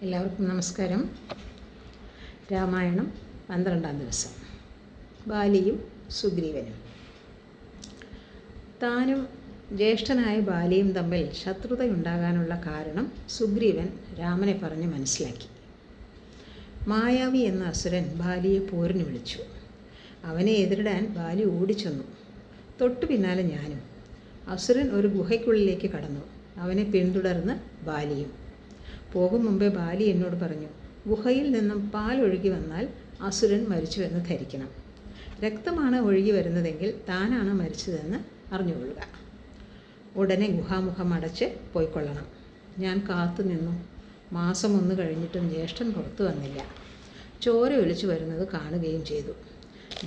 എല്ലാവർക്കും നമസ്കാരം. രാമായണം 12-ാം ദിവസം. ബാലിയും സുഗ്രീവനും. താനും ജ്യേഷ്ഠനായ ബാലിയും തമ്മിൽ ശത്രുതയുണ്ടാകാനുള്ള കാരണം സുഗ്രീവൻ രാമനെ പറഞ്ഞ് മനസ്സിലാക്കി. മായാവി എന്ന അസുരൻ ബാലിയെ പോരിന് വിളിച്ചു. അവനെ എതിരിടാൻ ബാലി ഓടിച്ചെന്നു. തൊട്ടു പിന്നാലെ ഞാനും. അസുരൻ ഒരു ഗുഹയ്ക്കുള്ളിലേക്ക് കടന്നു. അവനെ പിന്തുടർന്ന് ബാലിയും. പോകും മുമ്പേ ബാലി എന്നോട് പറഞ്ഞു, ഗുഹയിൽ നിന്നും പാൽ ഒഴുകി വന്നാൽ അസുരൻ മരിച്ചുവെന്ന് ധരിക്കണം. രക്തമാണ് ഒഴുകി വരുന്നതെങ്കിൽ താനാണ് മരിച്ചതെന്ന് അറിഞ്ഞുകൊള്ളുക. ഉടനെ ഗുഹാമുഖം അടച്ച് പോയിക്കൊള്ളണം. ഞാൻ കാത്തു നിന്നു. മാസം 1 കഴിഞ്ഞിട്ടും ജ്യേഷ്ഠൻ പുറത്തു വന്നില്ല. ചോര ഒലിച്ചു വരുന്നത് കാണുകയും ചെയ്തു.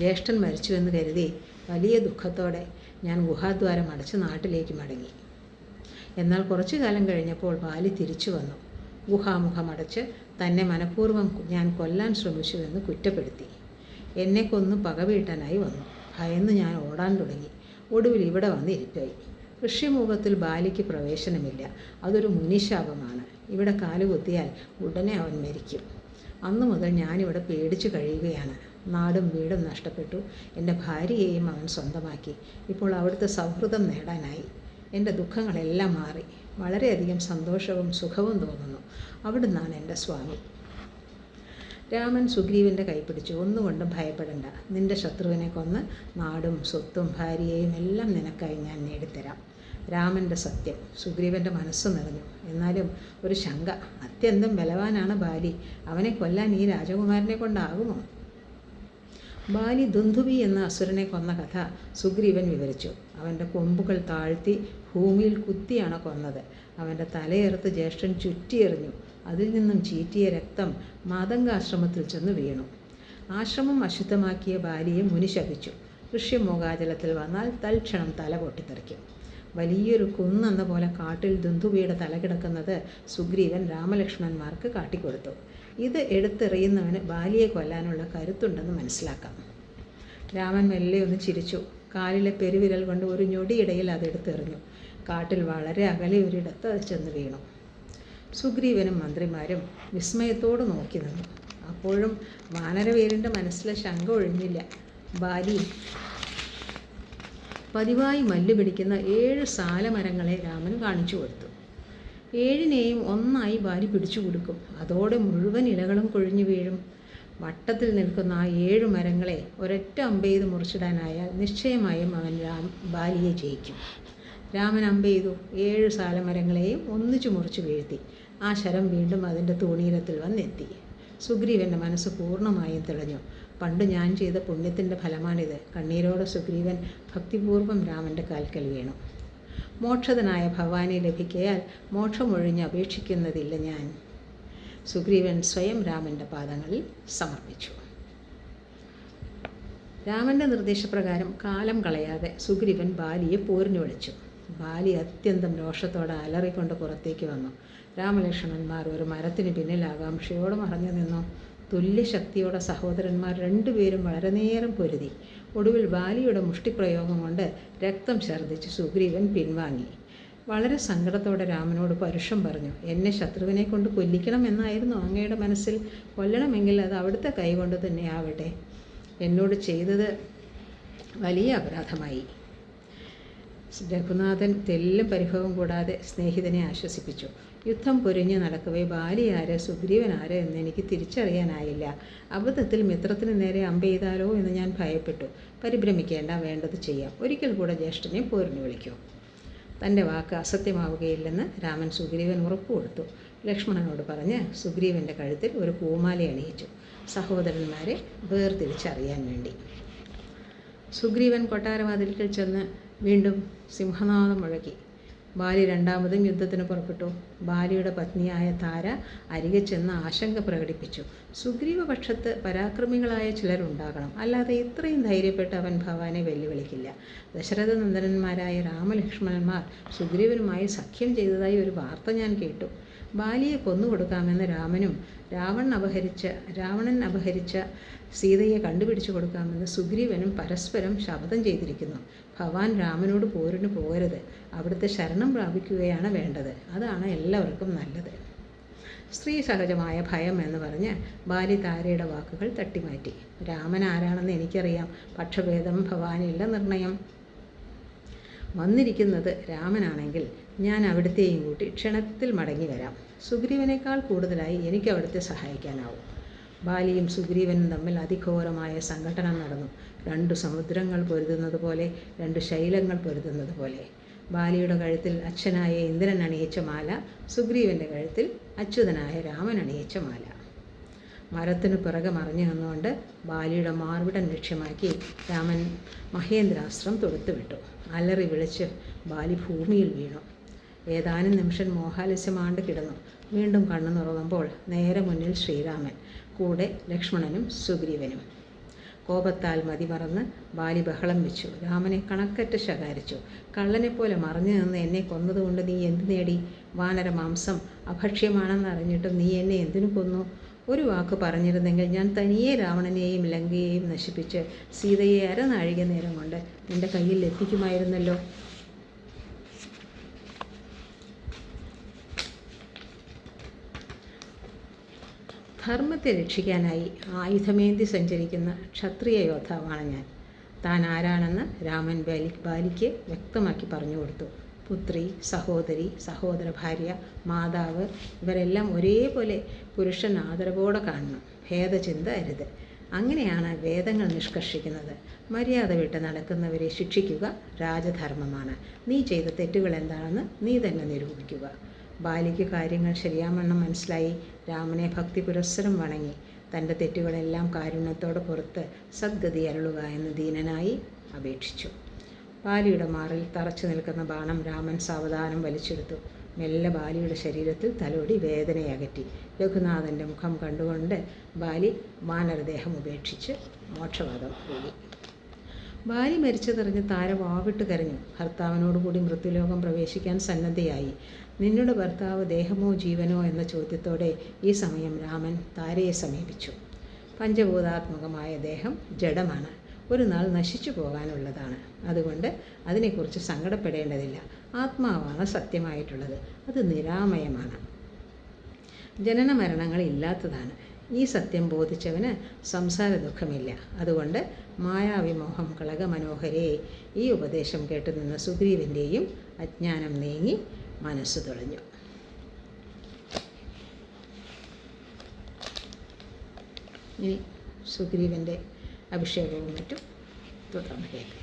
ജ്യേഷ്ഠൻ മരിച്ചുവെന്ന് കരുതി വലിയ ദുഃഖത്തോടെ ഞാൻ ഗുഹാദ്വാരം അടച്ച് നാട്ടിലേക്ക് മടങ്ങി. എന്നാൽ കുറച്ചു കാലം കഴിഞ്ഞപ്പോൾ ബാലി തിരിച്ചു വന്നു. ഗുഹാമുഖം അടച്ച് തന്നെ മനഃപൂർവ്വം ഞാൻ കൊല്ലാൻ ശ്രമിച്ചുവെന്ന് കുറ്റപ്പെടുത്തി. എന്നെ കൊന്നു പകവീട്ടാനായി വന്നു. ഭയന്ന് ഞാൻ ഓടാൻ തുടങ്ങി. ഒടുവിൽ ഇവിടെ വന്ന് ഇരിപ്പായി. ഋഷ്യമുഖത്തിൽ ബാലിക്ക് പ്രവേശനമില്ല. അതൊരു മുനിശാപമാണ്. ഇവിടെ കാലുകുത്തിയാൽ ഉടനെ അവൻ മരിക്കും. അന്നു മുതൽ ഞാനിവിടെ പേടിച്ചു കഴിയുകയാണ്. നാടും വീടും നഷ്ടപ്പെട്ടു. എൻ്റെ ഭാര്യയെയും അവൻ സ്വന്തമാക്കി. ഇപ്പോൾ അവിടുത്തെ സൗഹൃദം നേടാനായി. എൻ്റെ ദുഃഖങ്ങളെല്ലാം മാറി. വളരെയധികം സന്തോഷവും സുഖവും തോന്നുന്നു. അവിടുന്നാണ് എൻ്റെ സ്വാമി. രാമൻ സുഗ്രീവൻ്റെ കൈപിടിച്ചു. ഒന്നുകൊണ്ടും ഭയപ്പെടേണ്ട. നിൻ്റെ ശത്രുവിനെ കൊന്ന് നാടും സ്വത്തും ഭാര്യയെയും എല്ലാം നിനക്കായി ഞാൻ നേടിത്തരാം. രാമൻ്റെ സത്യം. സുഗ്രീവൻ്റെ മനസ്സ് നിറഞ്ഞു. എന്നാലും ഒരു ശങ്ക. അത്യന്തം ബലവാനാണ് ബാലി. അവനെ കൊല്ലാൻ ഈ രാജകുമാരനെ കൊണ്ടാകുമോ? ബാലി ദുന്ദുബി എന്ന അസുരനെ കൊന്ന കഥ സുഗ്രീവൻ വിവരിച്ചു. അവൻ്റെ കൊമ്പുകൾ താഴ്ത്തി ഭൂമിയിൽ കുത്തിയാണ് കൊന്നത്. അവൻ്റെ തലയെറുത്ത് ജ്യേഷ്ഠൻ ചുറ്റിയെറിഞ്ഞു. അതിൽ നിന്നും ചീറ്റിയ രക്തം മാതംഗാശ്രമത്തിൽ ചെന്ന് വീണു. ആശ്രമം അശുദ്ധമാക്കിയ ബാലിയെ മുനി ശപിച്ചു. ഋഷ്യമോകാചലത്തിൽ വന്നാൽ തൽക്ഷണം തല പൊട്ടിത്തെറിക്കും. വലിയൊരു കുന്നെന്ന പോലെ കാട്ടിൽ ദുന്ദുബിയുടെ തല കിടക്കുന്നത് സുഗ്രീവൻ രാമലക്ഷ്മണന്മാർക്ക് കാട്ടിക്കൊടുത്തു. ഇത് എടുത്തെറിയുന്നവന് ബാലിയെ കൊല്ലാനുള്ള കരുത്തുണ്ടെന്ന് മനസ്സിലാക്കാം. രാമൻ മെല്ലെ ഒന്ന് ചിരിച്ചു. കാലിലെ പെരുവിരൽ കൊണ്ട് ഒരു ഞൊടിയിടയിൽ അതെടുത്തെറിഞ്ഞു. കാട്ടിൽ വളരെ അകലെ ഒരിടത്ത് അത് ചെന്ന് വീണു. സുഗ്രീവനും മന്ത്രിമാരും വിസ്മയത്തോട് നോക്കി നിന്നു. അപ്പോഴും വാനരവീരൻ്റെ മനസ്സിലെ ശങ്ക ഒഴിഞ്ഞില്ല. ബാലി പതിവായി മല്ല് പിടിക്കുന്ന 7 സാലമരങ്ങളെ രാമൻ കാണിച്ചു കൊടുത്തു. 7നെയും ഒന്നായി ബാലി പിടിച്ചു കൊടുക്കും. അതോടെ മുഴുവൻ ഇലകളും കൊഴിഞ്ഞു വീഴും. വട്ടത്തിൽ നിൽക്കുന്ന ആ 7 മരങ്ങളെ ഒരൊറ്റ അമ്പെയ്ത് മുറിച്ചിടാനായാൽ നിശ്ചയമായും അവൻ ബാലിയെ ജയിക്കും. രാമൻ അമ്പെയ്തു. 7 സാലമരങ്ങളെയും ഒന്നിച്ചു മുറിച്ചു വീഴ്ത്തി. ആ ശരം വീണ്ടും അതിൻ്റെ തൂണീരത്തിൽ വന്നെത്തി. സുഗ്രീവൻ്റെ മനസ്സ് പൂർണ്ണമായും തെളിഞ്ഞു. പണ്ട് ഞാൻ ചെയ്ത പുണ്യത്തിൻ്റെ ഫലമാണിത്. കണ്ണീരോടെ സുഗ്രീവൻ ഭക്തിപൂർവ്വം രാമൻ്റെ കാൽക്കൽ വീണു. മോക്ഷതനായ ഭവാനെ ലഭിക്കയാൽ മോക്ഷമൊഴിഞ്ഞ് അപേക്ഷിക്കുന്നതില്ല ഞാൻ. സുഗ്രീവൻ സ്വയം രാമൻ്റെ പാദങ്ങളിൽ സമർപ്പിച്ചു. രാമൻ്റെ നിർദ്ദേശപ്രകാരം കാലം കളയാതെ സുഗ്രീവൻ ബാലിയെ പോരിന് വിളിച്ചു. ബാലി അത്യന്തം രോഷത്തോടെ അലറിക്കൊണ്ട് പുറത്തേക്ക് വന്നു. രാമലക്ഷ്മണന്മാർ ഒരു മരത്തിന് പിന്നിൽ ആകാംക്ഷയോടെ മറഞ്ഞു നിന്നു. തുല്യശക്തിയോടെ സഹോദരന്മാർ 2 പേരും വളരെ നേരം പൊരുതി. ഒടുവിൽ ബാലിയുടെ മുഷ്ടിപ്രയോഗം കൊണ്ട് രക്തം ഛർദ്ദിച്ച് സുഗ്രീവൻ പിൻവാങ്ങി. വളരെ സങ്കടത്തോടെ രാമനോട് പരുഷം പറഞ്ഞു, എന്നെ ശത്രുവിനെ കൊണ്ട് കൊല്ലിക്കണമെന്നായിരുന്നു അങ്ങയുടെ മനസ്സിൽ. കൊല്ലണമെങ്കിൽ അത് അവിടുത്തെ കൈകൊണ്ട് തന്നെ ആവട്ടെ. എന്നോട് ചെയ്തത് വലിയ അപരാധമായി. രഘുനാഥൻ തെല്ലും പരിഭവം കൂടാതെ സ്നേഹിതനെ ആശ്വസിപ്പിച്ചു. യുദ്ധം പൊരിഞ്ഞ് നടക്കവേ ബാലി ആര് സുഗ്രീവൻ ആര് എന്ന് എനിക്ക് തിരിച്ചറിയാനായില്ല. അബദ്ധത്തിൽ മിത്രത്തിന് നേരെ അമ്പെയ്താലോ എന്ന് ഞാൻ ഭയപ്പെട്ടു. പരിഭ്രമിക്കേണ്ട, വേണ്ടത് ചെയ്യാം. ഒരിക്കൽ കൂടെ ജ്യേഷ്ഠനെ പോരിന് വിളിക്കൂ. തൻ്റെ വാക്ക് അസത്യമാവുകയില്ലെന്ന് രാമൻ സുഗ്രീവൻ ഉറപ്പു കൊടുത്തു. ലക്ഷ്മണനോട് പറഞ്ഞ് സുഗ്രീവൻ്റെ കഴുത്തിൽ ഒരു പൂമാല അണിയിച്ചു. സഹോദരന്മാരെ വേർതിരിച്ചറിയാൻ വേണ്ടി. സുഗ്രീവൻ കൊട്ടാരവാതിൽക്കൽ ചെന്ന് വീണ്ടും സിംഹനാദം മുഴക്കി. ബാലി 2ാമതും യുദ്ധത്തിന് പുറപ്പെട്ടു. ബാലിയുടെ പത്നിയായ താര അരികെ ചെന്ന് ആശങ്ക പ്രകടിപ്പിച്ചു. സുഗ്രീവപക്ഷത്ത് പരാക്രമികളായ ചിലരുണ്ടാകണം. അല്ലാതെ ഇത്രയും ധൈര്യപ്പെട്ട് അവൻ ഭവാനെ വെല്ലുവിളിക്കില്ല. ദശരഥനന്ദനന്മാരായ രാമലക്ഷ്മണന്മാർ സുഗ്രീവനുമായി സഖ്യം ചെയ്തതായി ഒരു വാർത്ത ഞാൻ കേട്ടു. ബാലിയെ കൊന്നുകൊടുക്കാമെന്ന് രാവണൻ അപഹരിച്ച സീതയെ കണ്ടുപിടിച്ചു കൊടുക്കാമെന്ന് സുഗ്രീവനും പരസ്പരം ശപഥം ചെയ്തിരിക്കുന്നു. ഭവാൻ രാമനോട് പോരിന് പോകരുത്. അവിടുത്തെ ശരണം പ്രാപിക്കുകയാണ് വേണ്ടത്. അതാണ് എല്ലാവർക്കും നല്ലത്. സ്ത്രീ സഹജമായ ഭയം എന്ന് പറഞ്ഞ് ബാലി താരയുടെ വാക്കുകൾ തട്ടിമാറ്റി. രാമൻ ആരാണെന്ന് എനിക്കറിയാം. പക്ഷഭേദം ഭവാനില്ല നിർണയം. വന്നിരിക്കുന്നത് രാമനാണെങ്കിൽ ഞാൻ അവിടുത്തെയും കൂട്ടി ക്ഷണത്തിൽ മടങ്ങി വരാം. സുഗ്രീവനേക്കാൾ കൂടുതലായി എനിക്ക് അവിടുത്തെ സഹായിക്കാനാവും. ബാലിയും സുഗ്രീവനും തമ്മിൽ അതിഘോരമായ സംഘട്ടനം നടന്നു. 2 സമുദ്രങ്ങൾ പൊരുതുന്നത് പോലെ, 2 ശൈലങ്ങൾ പൊരുതുന്നത് പോലെ. ബാലിയുടെ കഴുത്തിൽ അച്ഛനായ ഇന്ദ്രൻ അണിയിച്ച മാല, സുഗ്രീവൻ്റെ കഴുത്തിൽ അച്യുതനായ രാമൻ അണിയിച്ച മാല. മരത്തിനു പിറകെ മറിഞ്ഞു നിന്നുകൊണ്ട് ബാലിയുടെ മാർവിടൻ ലക്ഷ്യമാക്കി രാമൻ മഹേന്ദ്രാസ്ത്രം തൊടുത്തുവിട്ടു. അലറി വിളിച്ച് ബാലി ഭൂമിയിൽ വീണു. ഏതാനും നിമിഷം മോഹാലസ്യമാണ്ട് കിടന്നു. വീണ്ടും കണ്ണു തുറന്നപ്പോൾ നേരെ മുന്നിൽ ശ്രീരാമൻ, കൂടെ ലക്ഷ്മണനും സുഗ്രീവനും. കോപത്താൽ മതിമറന്ന് ബാലി ബഹളം വെച്ചു. രാമനെ കണക്കറ്റ് ശകാരിച്ചു. കള്ളനെപ്പോലെ മറഞ്ഞു നിന്ന് എന്നെ കൊന്നതുകൊണ്ട് നീ എന്ത് നേടി? വാനര മാംസം അഭക്ഷ്യമാണെന്ന് അറിഞ്ഞിട്ടും നീ എന്നെ എന്തിനു കൊന്നു? ഒരു വാക്ക് പറഞ്ഞിരുന്നെങ്കിൽ ഞാൻ തനിയെ രാവണനെയും ലങ്കയെയും നശിപ്പിച്ച് സീതയെ അരനാഴിക നേരം കൊണ്ട് നിന്റെ കയ്യിൽ എത്തിക്കുമായിരുന്നല്ലോ. ധർമ്മത്തെ രക്ഷിക്കാനായി ആയുധമേന്തി സഞ്ചരിക്കുന്ന ക്ഷത്രിയ യോദ്ധാവാണ് ഞാൻ. താൻ ആരാണെന്ന് രാമൻ ബാലിക്ക് വ്യക്തമാക്കി പറഞ്ഞു കൊടുത്തു. പുത്രി, സഹോദരി, സഹോദര ഭാര്യ, മാതാവ് ഇവരെല്ലാം ഒരേപോലെ പുരുഷൻ ആദരവോടെ കാണണം. ഭേദചിന്ത അരുത്. അങ്ങനെയാണ് വേദങ്ങൾ നിഷ്കർഷിക്കുന്നത്. മര്യാദ വിട്ട് നടക്കുന്നവരെ ശിക്ഷിക്കുക രാജധർമ്മമാണ്. നീ ചെയ്ത തെറ്റുകൾ എന്താണെന്ന് നീ തന്നെ നിരൂപിക്കുക. ബാലിക്ക് കാര്യങ്ങൾ ശരിയാവണ്ണം മനസ്സിലായി. രാമനെ ഭക്തി പുരസ്സരം വണങ്ങി തൻ്റെ തെറ്റുകളെല്ലാം കാരുണ്യത്തോടെ പുറത്ത് സദ്ഗതി അരുളുക എന്ന് ദീനനായി അപേക്ഷിച്ചു. ബാലിയുടെ മാറിൽ തറച്ചു നിൽക്കുന്ന ബാണം രാമൻ സാവധാനം വലിച്ചെടുത്തു. മെല്ലെ ബാലിയുടെ ശരീരത്തിൽ തലോടി വേദനയകറ്റി. രഘുനാഥൻ്റെ മുഖം കണ്ടുകൊണ്ട് ബാലി വാനരദേഹം ഉപേക്ഷിച്ച് മോക്ഷവാദം പോയി. ബാലി മരിച്ചതറിഞ്ഞ് താര വാവിട്ട് കരഞ്ഞു. ഭർത്താവിനോടുകൂടി മൃത്യുലോകം പ്രവേശിക്കാൻ സന്നദ്ധയായി. നിന്നുടെ ഭർത്താവ് ദേഹമോ ജീവനോ എന്ന ചോദ്യത്തോടെ ഈ സമയം രാമൻ താരയെ സമീപിച്ചു. പഞ്ചഭൂതാത്മകമായ ദേഹം ജഡമാണ്. ഒരു നാൾ നശിച്ചു പോകാനുള്ളതാണ്. അതുകൊണ്ട് അതിനെക്കുറിച്ച് സങ്കടപ്പെടേണ്ടതില്ല. ആത്മാവാണ് സത്യമായിട്ടുള്ളത്. അത് നിരാമയമാണ്. ജനന മരണങ്ങൾ ഇല്ലാത്തതാണ്. ഈ സത്യം ബോധിച്ചവന് സംസാര ദുഃഖമില്ല. അതുകൊണ്ട് മായാവിമോഹം കളക മനോഹരേ. ഈ ഉപദേശം കേട്ടുനിന്ന സുഗ്രീവൻ്റെയും അജ്ഞാനം നീങ്ങി മനസ്സ് തെളിഞ്ഞു. ഇനി സുഗ്രീവൻ്റെ അഭിഷേകവും മറ്റും തുടർന്ന് കേൾക്കാം.